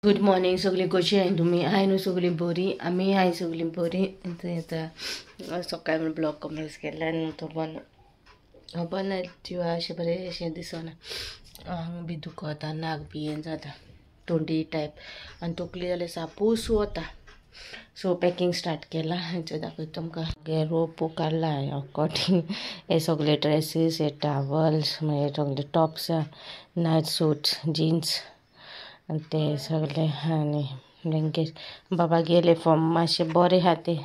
good morning सगळी कशी आहे तुम्ही आहे न्हू सगळी बरी आम्ही आहे सगळी बरी आता सकाळी ब्लॉग कमेंट्स केला तो पण जिवा अशें बरें अशें दिसना आंग बी दुखता नाक बी हें जाता तोंडी टायप आनी तकली जाल्यार सापूस वता सो पॅकिंग स्टार्ट केला हेचें दाखयता तुमकां हे रोप काडला अकॉर्डिंग हे सगळे ड्रेसीस हे टावल्स मागीर सगळे टॉप्स नायट सूट्स जीन्स आनी ते सगळे आनी ब्लँकेट बाबा गेले फॉर्म मातशे बरे आहा ते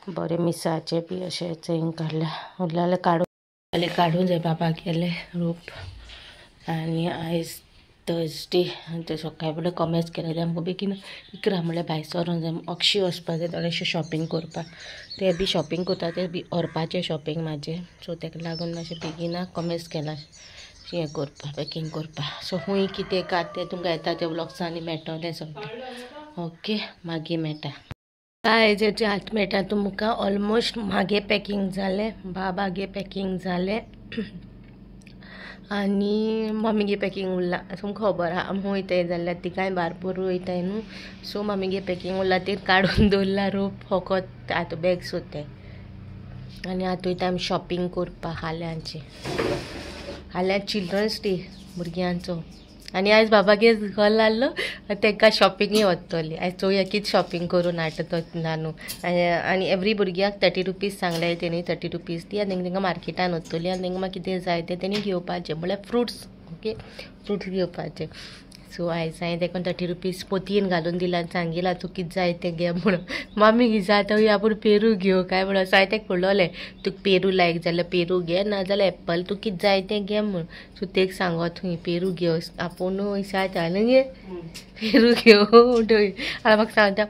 बरे मिसाचे बी अशें चेंज काडल्या उरलें काडून जाय बाबा गेले रोप आनी आयज थर्सडे ते सकाळी फुडें कमेंट्स केले आमकां बेगीन इकरा म्हळ्यार भायर सरोन जाय अक्षय वचपा जाय थोडेशें शॉपिंग करपाक ते बी शॉपिंग करता ते बी व्हरपाचें शॉपिंग म्हाजें सो ताका लागून मातशें बेगिना कमेंट्स केला हें करपा पॅकिंग करपा सो खूंय कितें कात तें तुमकां येता ते व्लॉग्सांनी मेळटलें सगळें ओके मागीर मेळटा काय जेचे आत मेळटा तुमकां ऑलमोस्ट मागे पॅकिंग जालें बाबागे पॅकिंग जालें आनी मम्मीगे पॅकिंग उरला तुमकां खबर आहा आमी वयताय जाल्यार ती कांय बारपूर वयताय न्हू सो मम्मीगे पॅकिंग उरला ती काडून दवरला रोप फकत आतां बॅग्स वताय आनी आतां वयता आमी शॉपिंग करपाक हाल्यां चिल्ड्रन्स डे भुरग्यांचो आनी आयज बाबागे कॉल आसलो तांकां शॉपिंगूय वतली आयज चोवया कितें शॉपिंग करून हाडटा तो नानू आनी एवरी भुरग्याक 30 रुपीज सांगल्याय तेणी 30 रुपीज ती आनी तांकां मार्केटान वतली आनी तांकां मागीर कितें जाय तें तेणी घेवपाचें म्हळ्यार फ्रुट्स ओके फ्रुट्स घेवपाचे सो आयज हांवें ताका 30 रुपीज पोतयेन घालून दिला आनी सांगिला तूं कितें जाय तें घे म्हणून मामी कितें जाय तो आपूण पेरू घेव काय म्हणून असो हांवें ताका पळयलें तुका पेरू लायक जाल्यार पेरू घे ना जाल्यार एप्पल तूं कितें जाय तें घे म्हणून सो ताका सांगो थंय पेरू घेव आपूण जाय न्हू गे पेरू घेव थंय आनी म्हाका सांगता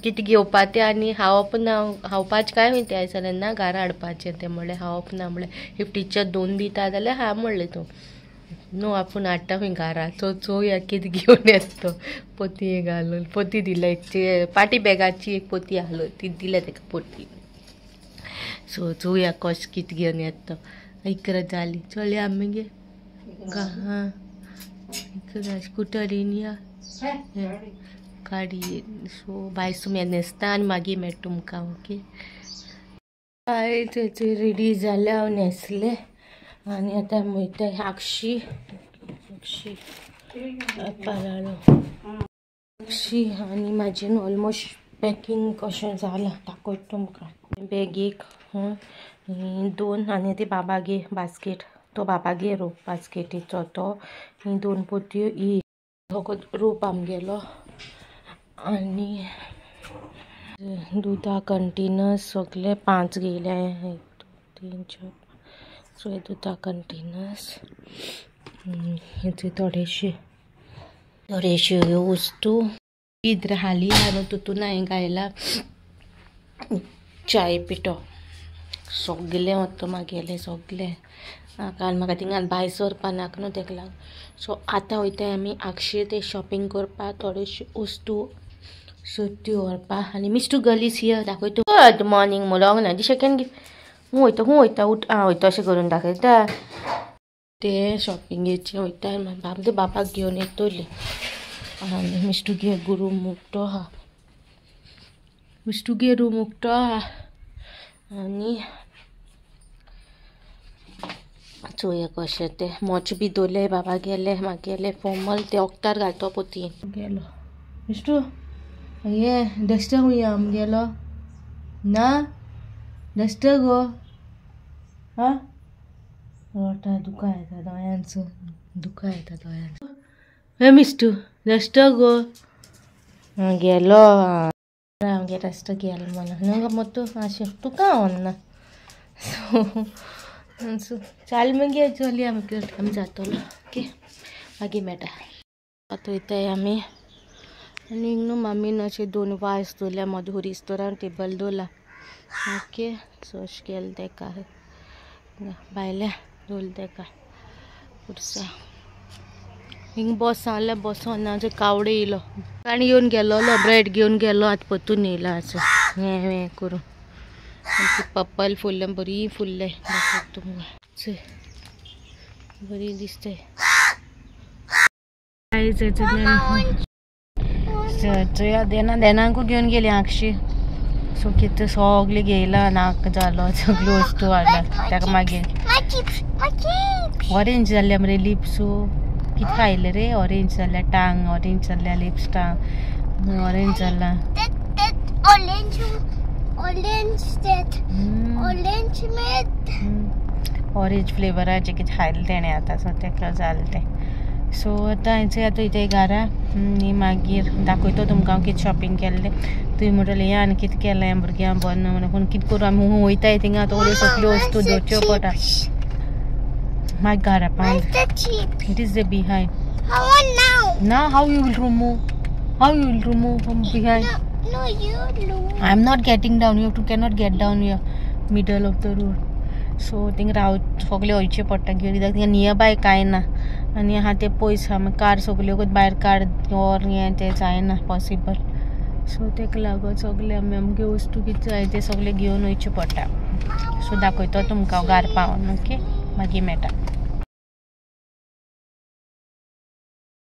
कितें घेवपा तें आनी हावपाचें काय वयता आयज जाल्यार ना घरा हाडपाचें तें म्हणलें हावप ना म्हणलें इफ टिचर 2 दिता जाल्यार हा म्हणलें तूं नो आपूण हाडटा खंय घरा चोवया कितें घेवन येता तो पोतये घालून पोती दिल्या एक पाटी बॅगाची एक पोती आहलो ती दिल्या ताका पोती सो चोवया कशें कितें घेवन येता तो इकरा जाली चल आमगे हां इकरा स्कुटरीन या गाडी सो भायर सुम्या न्हेसता आनी मागीर मेळटा तुमकां ओके हांवें थंयसर रेडी जालें हांव न्हेसलें आनी आतां वयता अक्षी आनी म्हाजें ऑलमोस्ट पॅकिंग कशें जालां दाखयता तुमकां बॅगीक 2 आनी ती बाबागे बास्केट तो बाबागे रोप बास्केटीचो तो 2 पोतयो ही रोप आमगेलो आनी दुधा कंटेनर्स सगळे 5 घेयले 1 2 3 4 सो हे दुधा कंटेनर्स हेचे थोडेशे वस्तू इधर हाली न्हू तितून हांवें घायला चाय पिठो सगळें वता मागेलें सगळें कारण म्हाका थिंगां भायर सरपा नाका न्हू ताका लागून सो आतां वयताय आमी अक्षय ते शॉपिंग करपाक थोडेशे वस्तू सो त्यो व्हरपाक आनी मिस्टर गर्ल इज हियर दाखयता गुड मॉर्निंग म्हणून ना दी सेकेंड खूं वयता उठ वयता अशें करून दाखयता ते शॉपिंगेचे वयता बाबाक घेवन येतली आनी मिस्टूगे रूम उक्तो आहा मिस्टूगे रूम उक्तो आहा आनी चोवया कशें तें मोच बी दवरले बाबा गेले मागेले फॉर्मल ते ओक्तार घालतो पोतयेन गेलो मिस्टू ये डस्टर खूंय आमगेलो ना डस्टर गो हां रोटा दुका येता दोळ्यांचो दुका येता दोळ्यांचो हे मिस्टू डस्टर गो गेलो आमगे डस्टर गेलो म्हणून न्हू गो मोतू अशें तुका आवडना सो चाल मागीर चलया आमगे टायम जातलो ओके मागीर मेळटा आतां वयताय आमी आनी न्हू मामीन अशें 2 वायस दवरल्या मधुर इस्तोरां टेबल दवरला ओके सो अशें केलें ताका भायल्या दवरलें ताका पुरसा हिंग बस जाल्यार बसोना जो कावडो येयलो आनी घेवन गेलो ब्रेड घेवन गेलो आतां परतून येयला असो हें करून पप्पल फुल्लें बरी फुल्लें तुमकां बरी दिसताय गाईज देनांकू घेऊन गेली आक्षी सो किती सगळे घेयला नाक जालो सगळी वस्तू हाडला ताका मागीर ऑरेंज जाल्ल्या मरे लिप्सू कितें खायले रे ऑरेंज जाल्ल्या टांग ऑरेंज जाल्ल्या लिप्स टांग ऑरेंज जाला ऑरेंज फ्लेवराचे कितें खायले तेणें आतां सो ताका जालें तें सो आतां हांयचो आतां इथे घरा आनी मागीर दाखयता तुमकां हांव कितें शॉपिंग केल्लें तुवें म्हणटलें या आनी कितें केलें भुरग्यां बरें म्हणून पूण कितें करूं आमी वयताय थिंगा थोड्यो सगळ्यो वस्तू दवरच्यो पडटा मागीर घरा पावले it is the behind now how you will remove from behind No, you I am not getting down you cannot get down here middle of the road so thing Rao सगळें वयचें पडटा घेवन कित्याक थिंगा नियर बाय कांय ना आनी आहा तें पयस आहा कार सगळ्यो भायर काड और हें तें जायना पॉसिबल सो तेका लागून सगळे आमी आमगे वस्तू कितें जाय ते सगळे घेवन वयचें पडटा सो दाखयता तुमकां घरा पावून ओके मागीर मेळटा